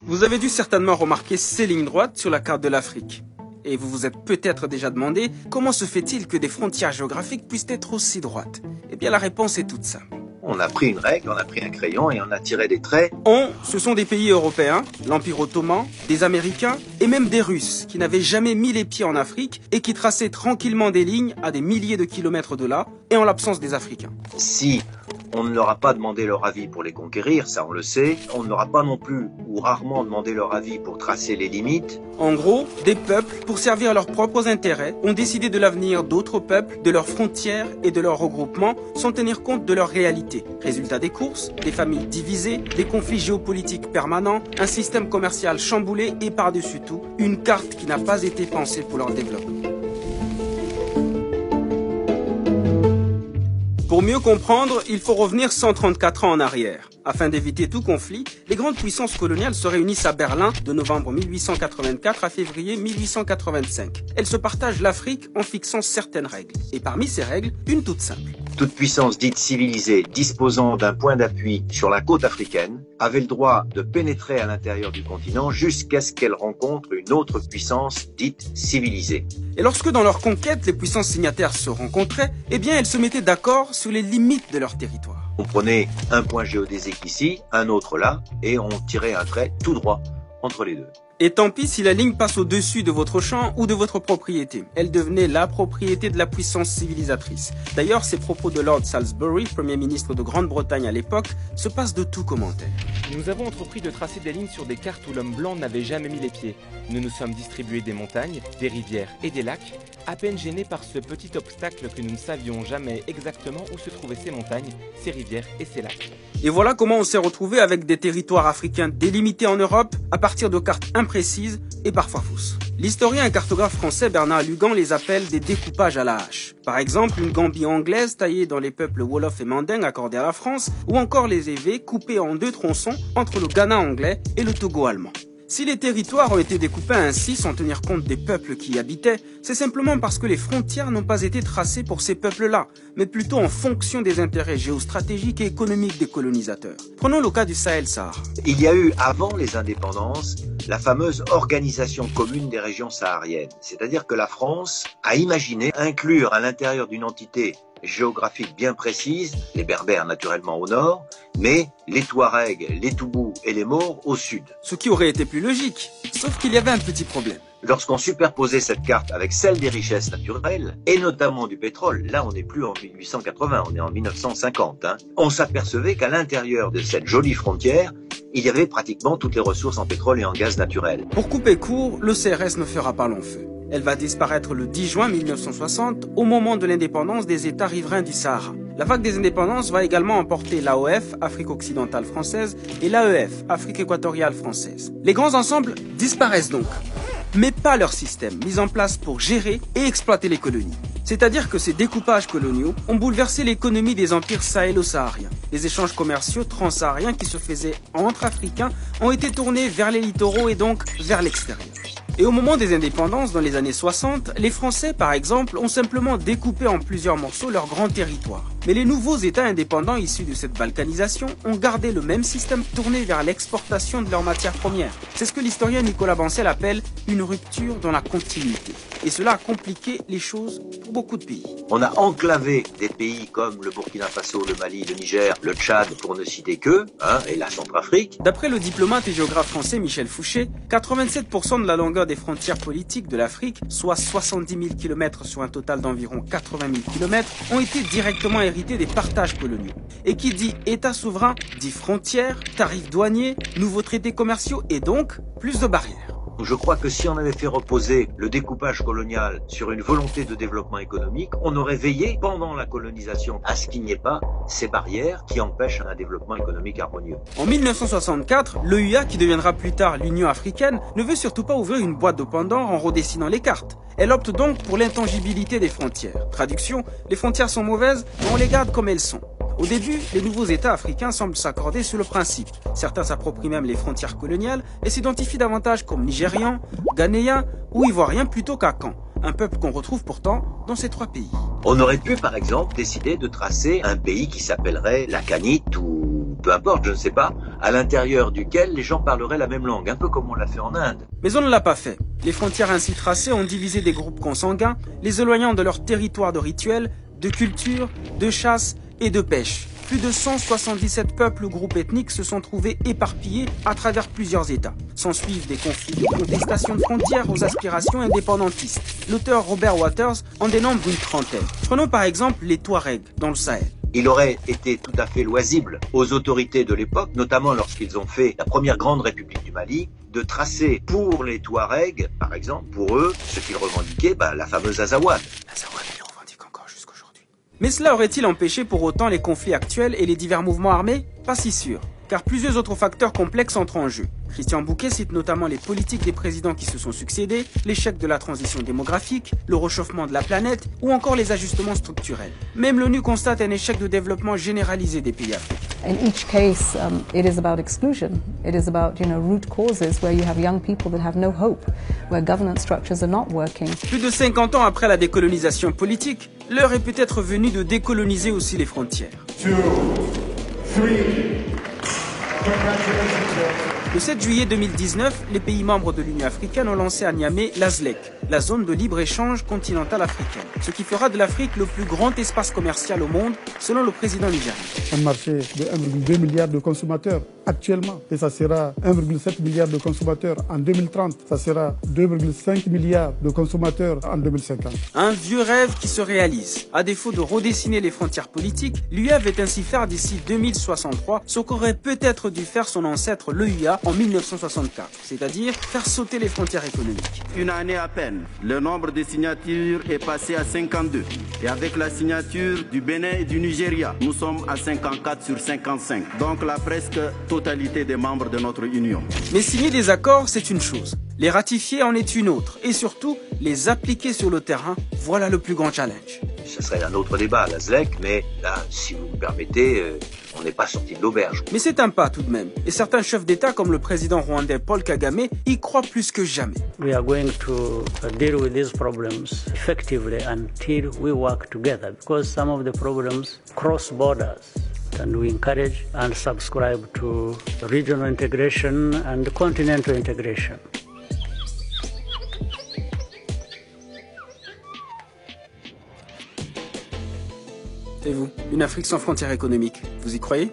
Vous avez dû certainement remarquer ces lignes droites sur la carte de l'Afrique. Et vous vous êtes peut-être déjà demandé comment se fait-il que des frontières géographiques puissent être aussi droites? Eh bien la réponse est toute simple. On a pris une règle, on a pris un crayon et on a tiré des traits. Ce sont des pays européens, l'Empire ottoman, des Américains et même des Russes qui n'avaient jamais mis les pieds en Afrique et qui traçaient tranquillement des lignes à des milliers de kilomètres de là et en l'absence des Africains. Si on ne leur a pas demandé leur avis pour les conquérir, ça on le sait, on ne leur a pas non plus ou rarement demandé leur avis pour tracer les limites. En gros, des peuples, pour servir leurs propres intérêts, ont décidé de l'avenir d'autres peuples, de leurs frontières et de leurs regroupements sans tenir compte de leur réalité. Résultat des courses, des familles divisées, des conflits géopolitiques permanents, un système commercial chamboulé et par-dessus tout, une carte qui n'a pas été pensée pour leur développement. Pour mieux comprendre, il faut revenir 134 ans en arrière. Afin d'éviter tout conflit, les grandes puissances coloniales se réunissent à Berlin de novembre 1884 à février 1885. Elles se partagent l'Afrique en fixant certaines règles. Et parmi ces règles, une toute simple. Toute puissance dite civilisée disposant d'un point d'appui sur la côte africaine avait le droit de pénétrer à l'intérieur du continent jusqu'à ce qu'elle rencontre une autre puissance dite civilisée. Et lorsque dans leur conquête, les puissances signataires se rencontraient, eh bien elles se mettaient d'accord sur les limites de leur territoire. On prenait un point géodésique ici, un autre là, et on tirait un trait tout droit entre les deux. Et tant pis si la ligne passe au-dessus de votre champ ou de votre propriété. Elle devenait la propriété de la puissance civilisatrice. D'ailleurs, ces propos de Lord Salisbury, Premier ministre de Grande-Bretagne à l'époque, se passent de tout commentaire. Nous avons entrepris de tracer des lignes sur des cartes où l'homme blanc n'avait jamais mis les pieds. Nous nous sommes distribués des montagnes, des rivières et des lacs, à peine gênés par ce petit obstacle que nous ne savions jamais exactement où se trouvaient ces montagnes, ces rivières et ces lacs. Et voilà comment on s'est retrouvé avec des territoires africains délimités en Europe à partir de cartes imprécises et parfois fausses. L'historien et cartographe français Bernard Lugan les appelle des découpages à la hache. Par exemple, une Gambie anglaise taillée dans les peuples Wolof et Manding accordés à la France, ou encore les évés coupés en deux tronçons entre le Ghana anglais et le Togo allemand. Si les territoires ont été découpés ainsi sans tenir compte des peuples qui y habitaient, c'est simplement parce que les frontières n'ont pas été tracées pour ces peuples-là, mais plutôt en fonction des intérêts géostratégiques et économiques des colonisateurs. Prenons le cas du Sahel-Sahara. Il y a eu, avant les indépendances, la fameuse organisation commune des régions sahariennes. C'est-à-dire que la France a imaginé inclure à l'intérieur d'une entité géographique bien précise, les Berbères naturellement au nord, mais les Touaregs, les Toubous et les Maures au sud. Ce qui aurait été plus logique, sauf qu'il y avait un petit problème. Lorsqu'on superposait cette carte avec celle des richesses naturelles, et notamment du pétrole, là on n'est plus en 1880, on est en 1950, on s'apercevait qu'à l'intérieur de cette jolie frontière, il y avait pratiquement toutes les ressources en pétrole et en gaz naturel. Pour couper court, le CRS ne fera pas long feu. Elle va disparaître le 10 juin 1960, au moment de l'indépendance des États riverains du Sahara. La vague des indépendances va également emporter l'AOF, Afrique occidentale française, et l'AEF, Afrique équatoriale française. Les grands ensembles disparaissent donc, mais pas leur système mis en place pour gérer et exploiter les colonies. C'est-à-dire que ces découpages coloniaux ont bouleversé l'économie des empires sahélo-sahariens. Les échanges commerciaux transsahariens qui se faisaient entre Africains ont été tournés vers les littoraux et donc vers l'extérieur. Et au moment des indépendances, dans les années 60, les Français, par exemple, ont simplement découpé en plusieurs morceaux leur grand territoire. Mais les nouveaux États indépendants issus de cette balkanisation ont gardé le même système tourné vers l'exportation de leurs matières premières. C'est ce que l'historien Nicolas Bancel appelle une rupture dans la continuité. Et cela a compliqué les choses pour beaucoup de pays. On a enclavé des pays comme le Burkina Faso, le Mali, le Niger, le Tchad, pour ne citer que, et la Centrafrique. D'après le diplomate et géographe français Michel Fouché, 87% de la longueur des frontières politiques de l'Afrique, soit 70 000 km sur un total d'environ 80 000 km, ont été directement hérités des partages coloniaux. Et qui dit État souverain, dit frontières, tarifs douaniers, nouveaux traités commerciaux et donc plus de barrières. Je crois que si on avait fait reposer le découpage colonial sur une volonté de développement économique, on aurait veillé pendant la colonisation à ce qu'il n'y ait pas ces barrières qui empêchent un développement économique harmonieux. En 1964, l'OUA, qui deviendra plus tard l'Union africaine, ne veut surtout pas ouvrir une boîte de Pandore en redessinant les cartes. Elle opte donc pour l'intangibilité des frontières. Traduction, les frontières sont mauvaises, mais on les garde comme elles sont. Au début, les nouveaux États africains semblent s'accorder sur le principe. Certains s'approprient même les frontières coloniales et s'identifient davantage comme Nigérians, Ghanéens ou Ivoiriens plutôt qu'à Caen, un peuple qu'on retrouve pourtant dans ces trois pays. On aurait pu par exemple décider de tracer un pays qui s'appellerait la Canite ou peu importe, je ne sais pas, à l'intérieur duquel les gens parleraient la même langue, un peu comme on l'a fait en Inde. Mais on ne l'a pas fait. Les frontières ainsi tracées ont divisé des groupes consanguins, les éloignant de leur territoire de rituels, de culture, de chasse et de pêche. Plus de 177 peuples ou groupes ethniques se sont trouvés éparpillés à travers plusieurs États. S'ensuivent des conflits de contestation de frontières aux aspirations indépendantistes. L'auteur Robert Waters en dénombre une trentaine. Prenons par exemple les Touaregs dans le Sahel. Il aurait été tout à fait loisible aux autorités de l'époque, notamment lorsqu'ils ont fait la première grande république du Mali, de tracer pour les Touaregs, par exemple, pour eux, ce qu'ils revendiquaient, la fameuse Azawad. L'Azawad, ils le revendiquent encore jusqu'aujourd'hui. Mais cela aurait-il empêché pour autant les conflits actuels et les divers mouvements armés? Pas si sûr, car plusieurs autres facteurs complexes entrent en jeu. Christian Bouquet cite notamment les politiques des présidents qui se sont succédés, l'échec de la transition démographique, le réchauffement de la planète ou encore les ajustements structurels. Même l'ONU constate un échec de développement généralisé des pays africains. In each case, it is about exclusion. It is about, root causes where you have young people that have no hope, where governance structures are not working. Plus de 50 ans après la décolonisation politique, l'heure est peut-être venue de décoloniser aussi les frontières. 2, 3. Le 7 juillet 2019, les pays membres de l'Union africaine ont lancé à Niamey la ZLEC, la zone de libre-échange continentale africaine, ce qui fera de l'Afrique le plus grand espace commercial au monde, selon le président nigérien. Un marché de 1,2 milliard de consommateurs actuellement, et ça sera 1,7 milliard de consommateurs en 2030, ça sera 2,5 milliards de consommateurs en 2050. Un vieux rêve qui se réalise. À défaut de redessiner les frontières politiques, l'UE veut ainsi faire d'ici 2063 ce qu'aurait peut-être dû faire son ancêtre l'EUA en 1964, c'est-à-dire faire sauter les frontières économiques. Une année à peine, le nombre de signatures est passé à 52. Et avec la signature du Bénin et du Nigeria, nous sommes à 54 sur 55. Donc la presque totalité des membres de notre Union. Mais signer des accords, c'est une chose. Les ratifier en est une autre. Et surtout, les appliquer sur le terrain, voilà le plus grand challenge. Ce serait un autre débat, la ZLEC, mais là, si vous me permettez, on n'est pas sorti de l'auberge. Mais c'est un pas tout de même. Et certains chefs d'État, comme le président rwandais Paul Kagame, y croient plus que jamais. We are going to deal with these problems effectively until we work together, because some of the problems cross borders. And we encourage and subscribe to regional integration and continental integration. Et vous, une Afrique sans frontières économiques, vous y croyez ?